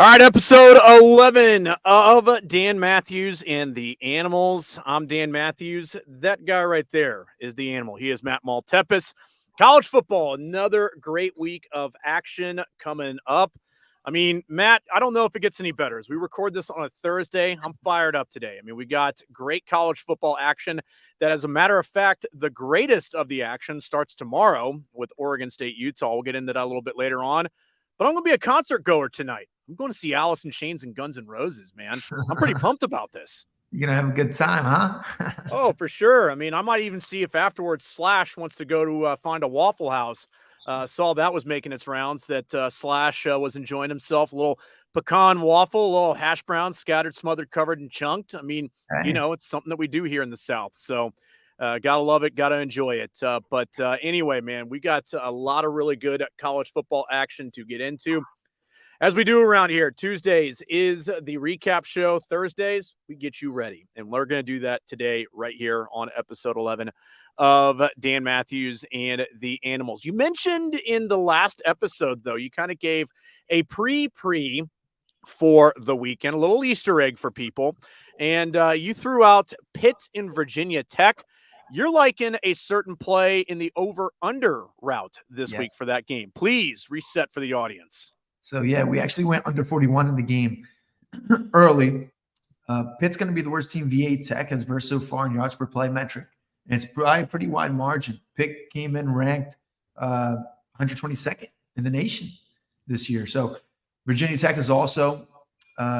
All right, episode 11 of Dan Mathews and the Animals. I'm Dan Mathews. That guy right there is the animal. He is Matt Maltepes. College football, another great week of action coming up. I mean, Matt, I don't know if it gets any better. As we record this on a Thursday, I'm fired up today. I mean, we got great college football action that, as a matter of fact, the greatest of the action starts tomorrow with Oregon State, Utah. We'll get into that a little bit later on. But I'm going to be a concert goer tonight. I'm going to see Alice in Chains and Guns N' Roses, man. I'm pretty pumped about this. You're going to have a good time, huh? Oh, for sure. I mean, I might even see if afterwards Slash wants to go to find a Waffle House. Saw that was making its rounds, that Slash was enjoying himself. A little pecan waffle, a little hash browns scattered, smothered, covered, and chunked. I mean, you know, it's something that we do here in the South. So gotta love it, gotta enjoy it. But anyway, man, we got a lot of really good college football action to get into. As we do around here, Tuesdays is the recap show. Thursdays, we get you ready. And we're going to do that today right here on episode 11 of Dan Mathews and the Animals. You mentioned in the last episode, though, you kind of gave a pre for the weekend, a little Easter egg for people. And you threw out Pitt and Virginia Tech. You're liking a certain play in the over-under route this week for that game. Please reset for the audience. So, yeah, we actually went under 41 in the game early. Pitt's going to be the worst team VA Tech has versed so far in yards per play metric. And it's probably a pretty wide margin. Pitt came in ranked 122nd in the nation this year. So Virginia Tech is also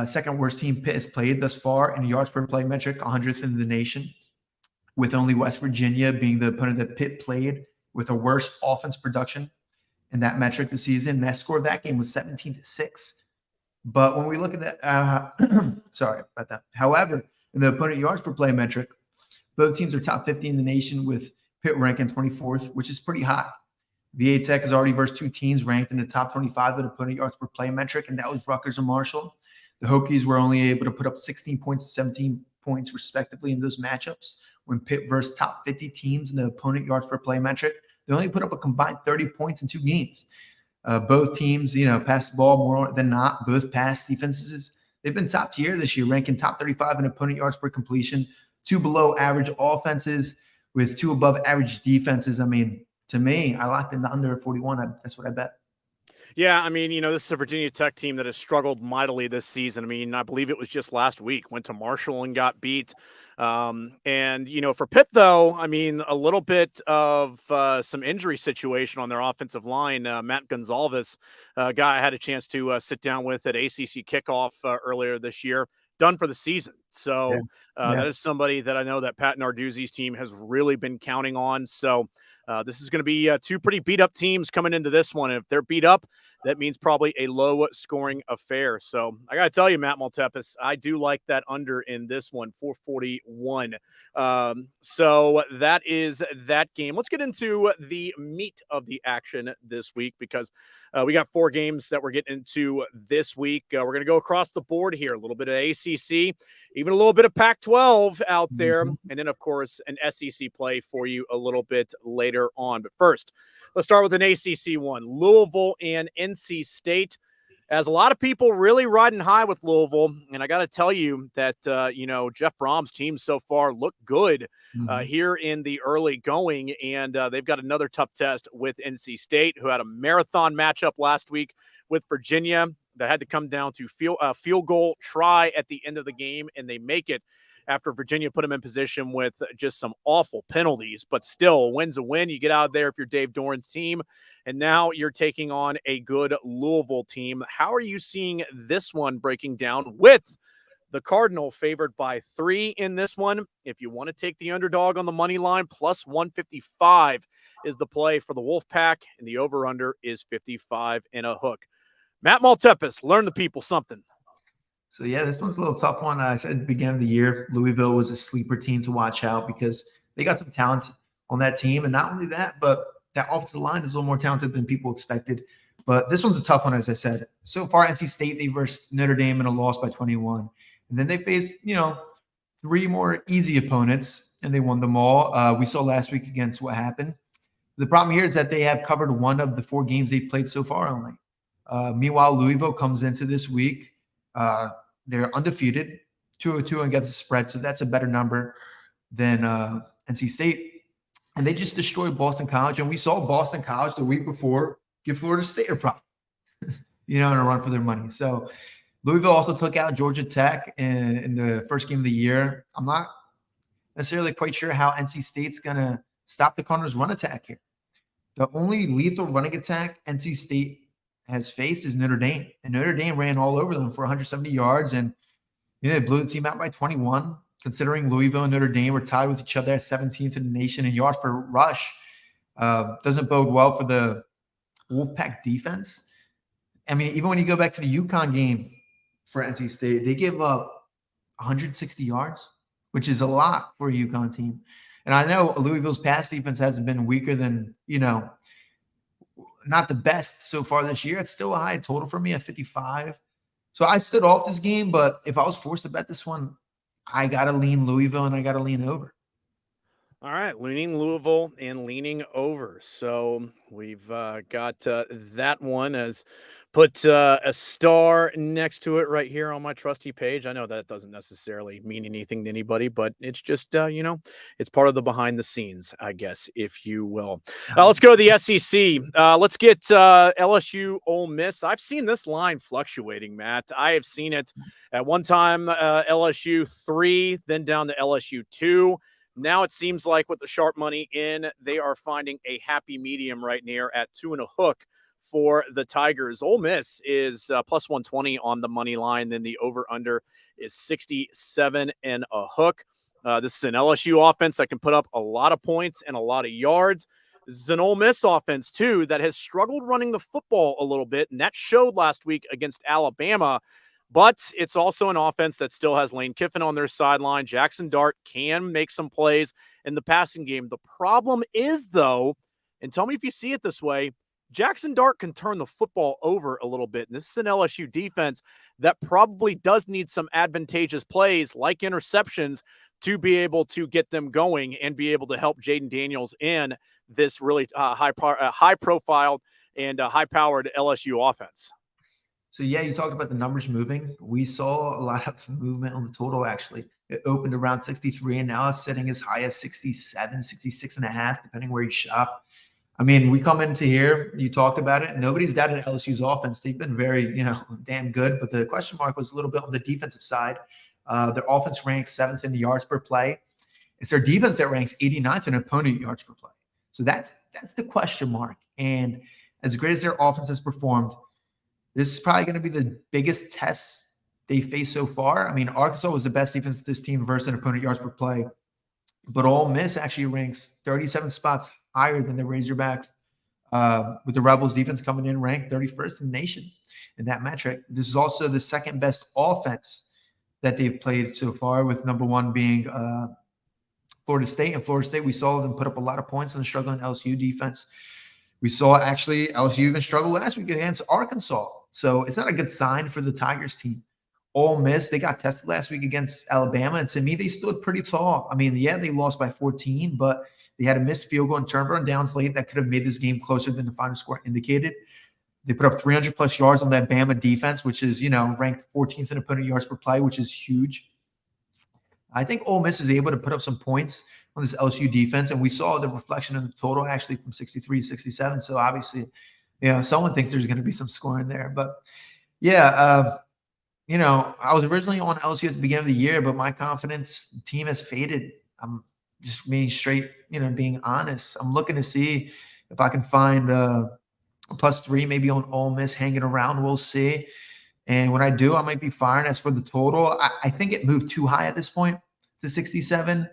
second worst team Pitt has played thus far in yards per play metric, 100th in the nation, with only West Virginia being the opponent that Pitt played with a worse offense production in that metric this season. And that score of that game was 17-6. But when we look at that, sorry about that. However, in the opponent yards per play metric, both teams are top 50 in the nation, with Pitt ranking 24th, which is pretty high. VA Tech has already versed two teams ranked in the top 25 of the opponent yards per play metric, and that was Rutgers and Marshall. The Hokies were only able to put up 16 points, 17 points respectively in those matchups. When Pitt versed top 50 teams in the opponent yards per play metric, they only put up a combined 30 points in two games. Both teams, passed the ball more than not. Both pass defenses, they've been top tier this year, ranking top 35 in opponent yards per completion, two below average offenses with two above average defenses. I mean, to me, I locked in the under 41. That's what I bet. Yeah, I mean, this is a Virginia Tech team that has struggled mightily this season. I mean, I believe it was just last week, went to Marshall and got beat. And, for Pitt, though, I mean, a little bit of some injury situation on their offensive line. Matt Gonzalez, a guy I had a chance to sit down with at ACC kickoff earlier this year, done for the season. So that is somebody that I know that Pat Narduzzi's team has really been counting on. So this is going to be two pretty beat-up teams coming into this one. And if they're beat up, that means probably a low-scoring affair. So I got to tell you, Matt Maltepes, I do like that under in this one, 441. So that is that game. Let's get into the meat of the action this week, because we got four games that we're getting into this week. We're going to go across the board here, a little bit of ACC, even a little bit of Pac-12 out there, and then, of course, an SEC play for you a little bit later on. But first, let's start with an ACC one, Louisville and NC State. As a lot of people really riding high with Louisville, and I got to tell you that, Jeff Brom's team so far look good here in the early going, and they've got another tough test with NC State, who had a marathon matchup last week with Virginia that had to come down to field goal try at the end of the game, and they make it after Virginia put them in position with just some awful penalties. But still, a win's a win. You get out of there if you're Dave Doran's team, and now you're taking on a good Louisville team. How are you seeing this one breaking down, with the Cardinal favored by 3 in this one? If you want to take the underdog on the money line, plus 155 is the play for the Wolfpack, and the over-under is 55 and a hook. Matt Maltepes, learn the people something. So, yeah, this one's a little tough one. I said at the beginning of the year, Louisville was a sleeper team to watch out because they got some talent on that team. And not only that, but that offensive line is a little more talented than people expected. But this one's a tough one, as I said. So far, NC State, they versed Notre Dame in a loss by 21. And then they faced, 3 more easy opponents, and they won them all. We saw last week against what happened. The problem here is that they have covered one of the 4 games they've played so far only. Meanwhile, Louisville comes into this week. They're undefeated, 202 against the spread, so that's a better number than NC State. And they just destroyed Boston College. And we saw Boston College the week before give Florida State a problem, in a run for their money. So Louisville also took out Georgia Tech in the first game of the year. I'm not necessarily quite sure how NC State's going to stop the Cardinals' run attack here. The only lethal running attack NC State has faced is Notre Dame. And Notre Dame ran all over them for 170 yards. And they blew the team out by 21. Considering Louisville and Notre Dame were tied with each other at 17th in the nation in yards per rush, doesn't bode well for the Wolfpack defense. I mean, even when you go back to the UConn game for NC State, they give up 160 yards, which is a lot for a UConn team. And I know Louisville's pass defense hasn't been weaker than, not the best so far this year. It's still a high total for me at 55. So I stood off this game, but if I was forced to bet this one, I got to lean Louisville and I got to lean over. All right, leaning Louisville and leaning over. So we've got that one as put a star next to it right here on my trusty page. I know that doesn't necessarily mean anything to anybody, but it's just, it's part of the behind the scenes, I guess, if you will. Let's go to the SEC. Let's get LSU-Ole Miss. I've seen this line fluctuating, Matt. I have seen it at one time, LSU 3, then down to LSU 2. Now it seems like with the sharp money in, they are finding a happy medium right near at 2.5 for the Tigers. Ole Miss is plus 120 on the money line. Then the over-under is 67 and a hook. This is an LSU offense that can put up a lot of points and a lot of yards. This is an Ole Miss offense, too, that has struggled running the football a little bit, and that showed last week against Alabama. But it's also an offense that still has Lane Kiffin on their sideline. Jackson Dart can make some plays in the passing game. The problem is, though, and tell me if you see it this way, Jackson Dart can turn the football over a little bit. And this is an LSU defense that probably does need some advantageous plays like interceptions to be able to get them going and be able to help Jaden Daniels in this really high-profile and high-powered LSU offense. So, yeah, you talked about the numbers moving. We saw a lot of movement on the total, actually. It opened around 63, and now it's sitting as high as 67, 66 and a half, depending where you shop. I mean, we come into here, you talked about it. Nobody's doubted LSU's offense. They've been very, damn good. But the question mark was a little bit on the defensive side. Their offense ranks 7th in yards per play. It's their defense that ranks 89th in opponent yards per play. So that's the question mark. And as great as their offense has performed, this is probably going to be the biggest test they face so far. I mean, Arkansas was the best defense of this team versus an opponent yards per play. But Ole Miss actually ranks 37 spots higher than the Razorbacks, with the Rebels defense coming in ranked 31st in the nation in that metric. This is also the second best offense that they've played so far, with number one being Florida State. And Florida State, we saw them put up a lot of points on the struggling LSU defense. We saw actually LSU even struggle last week against Arkansas. So it's not a good sign for the Tigers team. Ole Miss, they got tested last week against Alabama, and to me, they stood pretty tall. I mean, yeah, they lost by 14, but they had a missed field goal and turnover on downs late that could have made this game closer than the final score indicated. They put up 300-plus yards on that Bama defense, which is, ranked 14th in opponent yards per play, which is huge. I think Ole Miss is able to put up some points on this LSU defense, and we saw the reflection in the total actually from 63 to 67. So obviously, someone thinks there's going to be some scoring there. But yeah, I was originally on LSU at the beginning of the year, but my confidence team has faded. I'm just being straight, being honest. I'm looking to see if I can find a +3 maybe on Ole Miss hanging around. We'll see. And when I do, I might be firing. As for the total, I think it moved too high at this point to 67.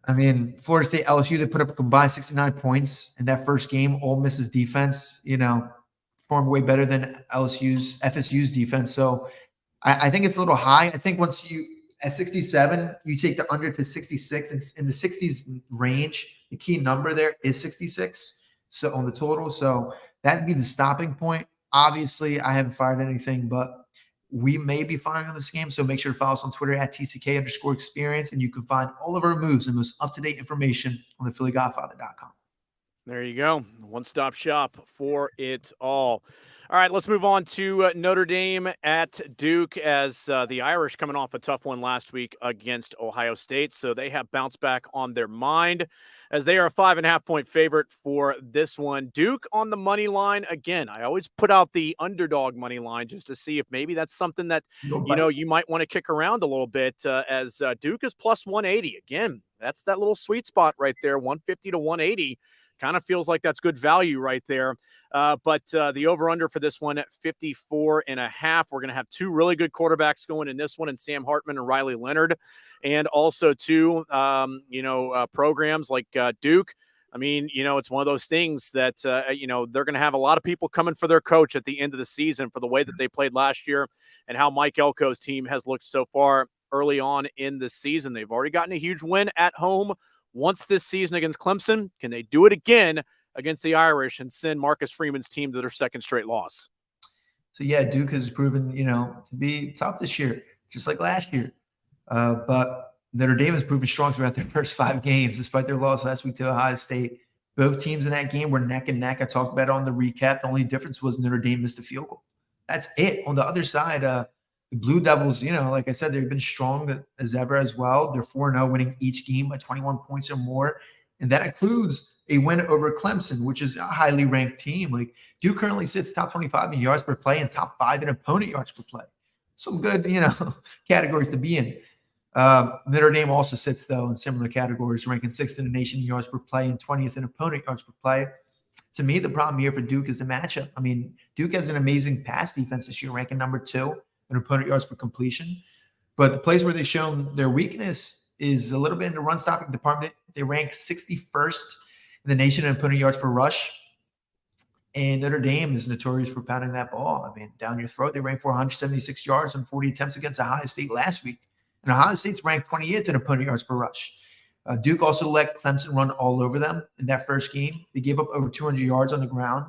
I mean, Florida State, LSU, they put up a combined 69 points in that first game. Ole Miss's defense, performed way better than FSU's defense. So I think it's a little high. I think once at 67, you take the under to 66. It's in the 60s range. The key number there is 66. So on the total. So that'd be the stopping point. Obviously, I haven't fired anything, but we may be firing on this game. So make sure to follow us on Twitter at TCK_experience. And you can find all of our moves and most up-to-date information on the PhillyGodfather.com. There you go. One-stop shop for it all. All right, let's move on to Notre Dame at Duke as the Irish coming off a tough one last week against Ohio State. So they have bounced back on their mind as they are a 5.5-point favorite for this one. Duke on the money line. Again, I always put out the underdog money line just to see if maybe that's something that, you might want to kick around a little bit as Duke is plus 180. Again, that's that little sweet spot right there, 150 to 180. Kind of feels like that's good value right there. But the over-under for this one at 54.5. We're going to have two really good quarterbacks going in this one, and Sam Hartman and Riley Leonard, and also two, programs like Duke. I mean, it's one of those things that, they're going to have a lot of people coming for their coach at the end of the season for the way that they played last year and how Mike Elko's team has looked so far early on in the season. They've already gotten a huge win at home once this season against Clemson. Can they do it again against the Irish and send Marcus Freeman's team to their second straight loss? So, yeah, Duke has proven, to be tough this year, just like last year. But Notre Dame has proven strong throughout their first 5 games, despite their loss last week to Ohio State. Both teams in that game were neck and neck. I talked about it on the recap. The only difference was Notre Dame missed a field goal. That's it. On the other side, the Blue Devils, like I said, they've been strong as ever as well. They're 4-0, winning each game by 21 points or more. And that includes a win over Clemson, which is a highly ranked team. Like Duke currently sits top 25 in yards per play and top 5 in opponent yards per play. Some good, categories to be in. Notre Dame also sits, though, in similar categories, ranking 6th in the nation in yards per play and 20th in opponent yards per play. To me, the problem here for Duke is the matchup. I mean, Duke has an amazing pass defense this year, ranking number 2 in opponent yards per completion. But the place where they've shown their weakness is a little bit in the run-stopping department. They rank 61st in the nation in opponent yards per rush. And Notre Dame is notorious for pounding that ball. I mean, down your throat. They ranked 476 yards on 40 attempts against Ohio State last week. And Ohio State's ranked 28th in opponent yards per rush. Duke also let Clemson run all over them in that first game. They gave up over 200 yards on the ground.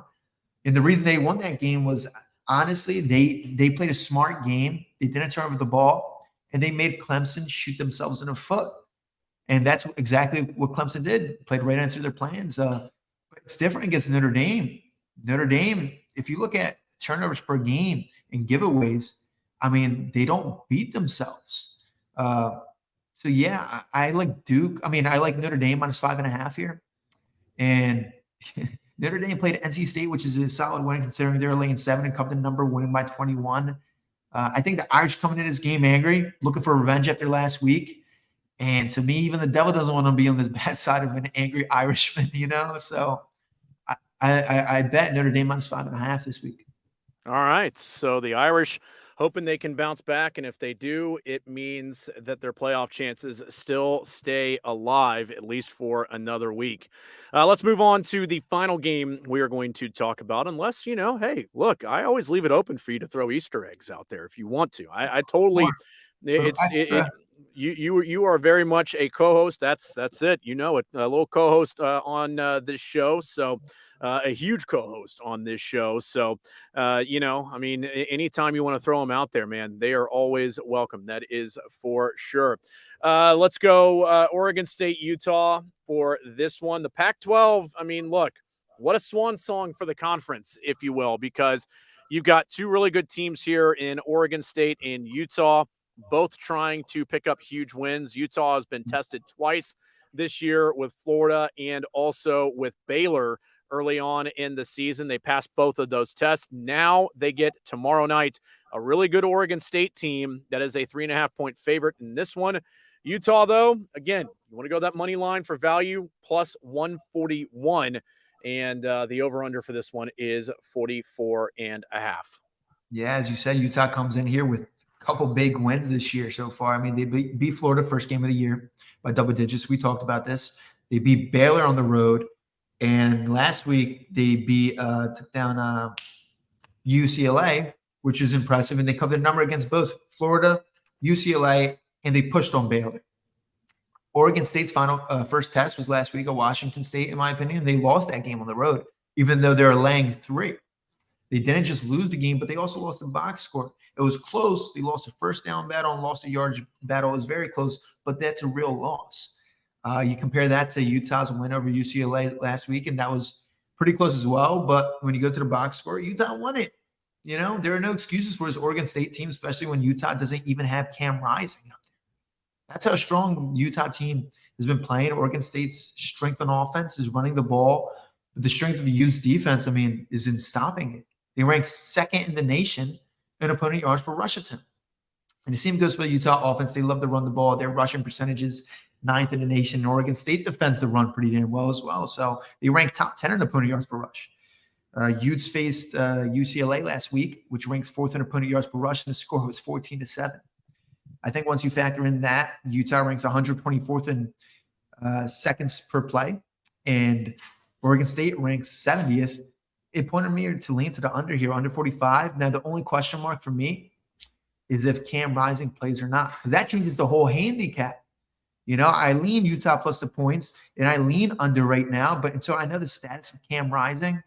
And the reason they won that game was, honestly, they played a smart game. They didn't turn over the ball, and they made Clemson shoot themselves in the foot. And that's exactly what Clemson did, played right into their plans. It's different against Notre Dame. Notre Dame, if you look at turnovers per game and giveaways, I mean, they don't beat themselves. So, yeah, I like Duke. I mean, I like Notre Dame minus 5.5 here. And Notre Dame played NC State, which is a solid win considering they're laying 7 and covered the number, winning by 21. I think the Irish coming in this game angry, looking for revenge after last week. And to me, even the devil doesn't want to be on this bad side of an angry Irishman, So I bet Notre Dame minus 5.5 this week. All right. So the Irish hoping they can bounce back. And if they do, it means that their playoff chances still stay alive, at least for another week. Let's move on to the final game we are going to talk about. Unless, hey, look, I always leave it open for you to throw Easter eggs out there if you want to. I totally, you are very much a co-host. That's it. A little co-host on this show. So a huge co-host on this show. So, anytime you want to throw them out there, man, they are always welcome. That is for sure. Let's go Oregon State, Utah for this one. The Pac-12, I mean, look, what a swan song for the conference, if you will, because you've got two really good teams here in Oregon State and Utah, both trying to pick up huge wins. Utah has been tested twice this year with Florida and also with Baylor early on in the season. They passed both of those tests. Now they get tomorrow night a really good Oregon State team that is a 3.5-point favorite in this one. Utah, though, again, you want to go that money line for value, plus 141. And the over-under for this one is 44.5. Yeah, as you said, Utah comes in here with a couple big wins this year so far. I mean, they beat Florida first game of the year by double digits. We talked about this. They beat Baylor on the road. And last week, they took down UCLA, which is impressive. And they covered the number against both Florida, UCLA, and they pushed on Baylor. Oregon State's first test was last week at Washington State, in my opinion. They lost that game on the road, even though they're laying 3. They didn't just lose the game, but they also lost the box score. It was close. They lost a first down battle and lost a yardage battle. It was very close, but that's a real loss. You compare that to Utah's win over UCLA last week, and that was pretty close as well. But when you go to the box score, Utah won it. there are no excuses for this Oregon State team, especially when Utah doesn't even have Cam Rising out there. That's how strong Utah team has been playing. Oregon State's strength on offense is running the ball. But the strength of the Utes defense, is in stopping it. They rank second in the nation in opponent yards per rush attempt. And the same goes for the Utah offense. They love to run the ball. Their rushing percentages, ninth in the nation. Oregon State defends the run pretty damn well as well. So they rank top 10 in opponent yards per rush. Utes faced UCLA last week, which ranks fourth in opponent yards per rush, and the score was 14-7. I think once you factor in that, Utah ranks 124th in seconds per play, and Oregon State ranks 70th. It pointed me to lean to the under here, under 45. Now, the only question mark for me is if Cam Rising plays or not, because that changes the whole handicap. I lean Utah plus the points, and I lean under right now. But until I know the status of Cam Rising,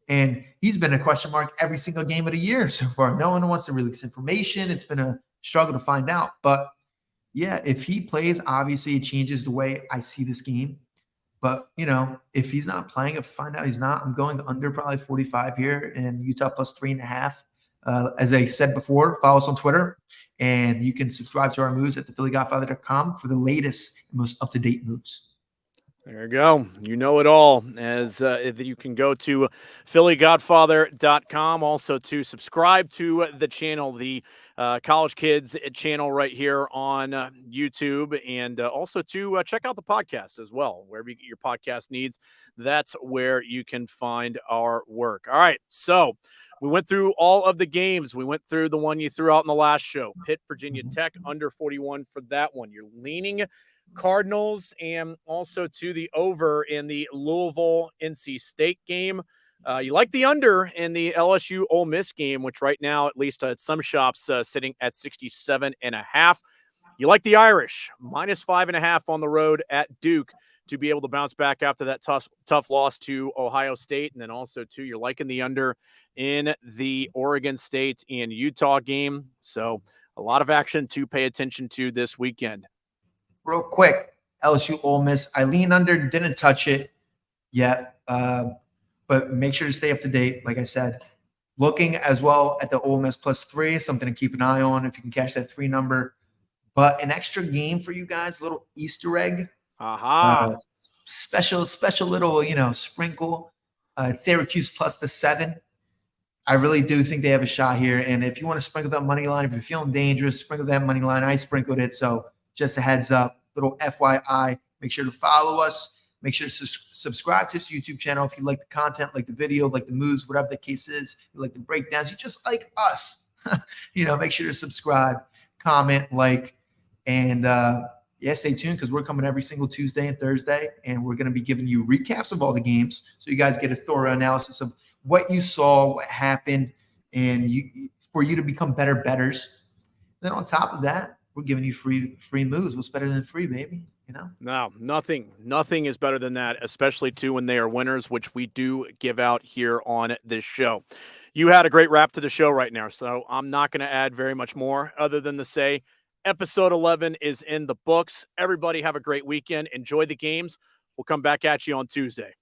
and he's been a question mark every single game of the year so far. No one wants to release information. It's been a struggle to find out. But, yeah, if he plays, obviously it changes the way I see this game. But, if he's not playing, if I find out he's not, I'm going under probably 45 here and Utah plus 3.5. As I said before, follow us on Twitter, and you can subscribe to our moves at thephillygodfather.com for the latest and most up-to-date moves. There you go. You know it all. As you can go to phillygodfather.com, also to subscribe to the channel, the College Kids channel right here on YouTube, and also to check out the podcast as well. Wherever you get your podcast needs, that's where you can find our work. All right, so we went through all of the games. We went through the one you threw out in the last show, Pitt, Virginia Tech, under 41 for that one. You're leaning Cardinals, and also to the over in the Louisville-NC State game. You like the under in the LSU-Ole Miss game, which right now, at least at some shops, sitting at 67.5. You like the Irish, minus 5.5 on the road at Duke to be able to bounce back after that tough loss to Ohio State. And then also, too, you're liking the under in the Oregon State and Utah game. So a lot of action to pay attention to this weekend. Real quick, LSU Ole Miss. I lean under, didn't touch it yet, but make sure to stay up to date. Like I said, looking as well at the Ole Miss plus 3, something to keep an eye on if you can catch that 3 number. But an extra game for you guys, a little Easter egg. Special little, sprinkle. Syracuse plus the 7. I really do think they have a shot here. And if you want to sprinkle that money line, if you're feeling dangerous, sprinkle that money line. I sprinkled it, so just a heads up, little FYI. Make sure to follow us. Make sure to subscribe to this YouTube channel if you like the content, like the video, like the moves, whatever the case is. You like the breakdowns. You just like us. Make sure to subscribe, comment, like, and stay tuned because we're coming every single Tuesday and Thursday, and we're going to be giving you recaps of all the games so you guys get a thorough analysis of what you saw, what happened, and for you to become better bettors. Then on top of that, we're giving you free moves. What's better than free, baby? No, nothing is better than that, especially too when they are winners, which we do give out here on this show. You had a great wrap to the show right now, so I'm not going to add very much more other than to say episode 11 is in the books. Everybody have a great weekend. Enjoy the games. We'll come back at you on Tuesday.